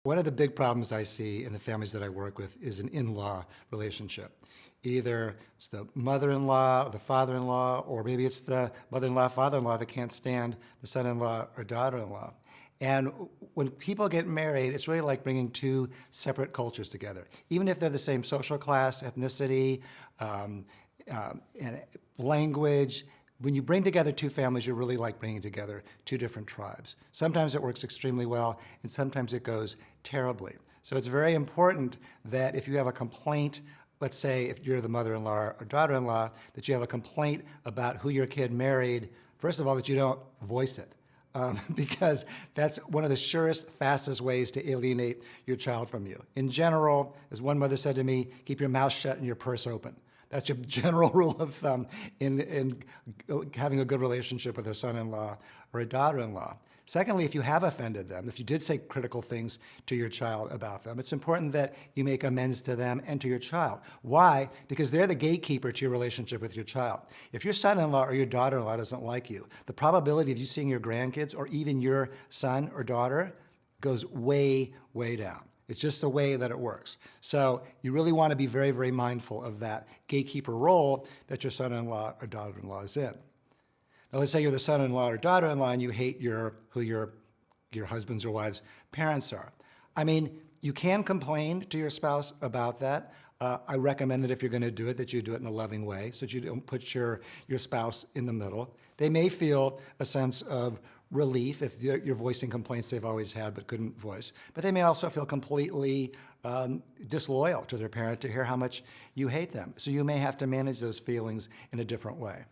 One of the big problems I see in the families that I work with is an in-law relationship. Either it's the mother-in-law or the father-in-law, or maybe it's the mother-in-law, father-in-law that can't stand the son-in-law or daughter-in-law. And when people get married, it's really like bringing two separate cultures together. Even if they're the same social class, ethnicity, and language, when you bring together two families, you're really like bringing together two different tribes. Sometimes it works extremely well, and sometimes it goes terribly. So it's very important that if you have a complaint, let's say if you're the mother-in-law or daughter-in-law, that you have a complaint about who your kid married, first of all, that you don't voice it. Because that's one of the surest, fastest ways to alienate your child from you. In general, as one mother said to me, keep your mouth shut and your purse open. That's your general rule of thumb in having a good relationship with a son-in-law or a daughter-in-law. Secondly, if you have offended them, if you did say critical things to your child about them, it's important that you make amends to them and to your child. Why? Because they're the gatekeeper to your relationship with your child. If your son-in-law or your daughter-in-law doesn't like you, the probability of you seeing your grandkids or even your son or daughter goes way, way down. It's just the way that it works. So you really want to be very, very mindful of that gatekeeper role that your son-in-law or daughter-in-law is in. Now, let's say you're the son-in-law or daughter-in-law and you hate who your husband's or wife's parents are. I mean, you can complain to your spouse about that. I recommend that if you're going to do it, that you do it in a loving way, so that you don't put your spouse in the middle. They may feel a sense of relief if you're voicing complaints they've always had but couldn't voice. But they may also feel completely disloyal to their parent to hear how much you hate them. So you may have to manage those feelings in a different way.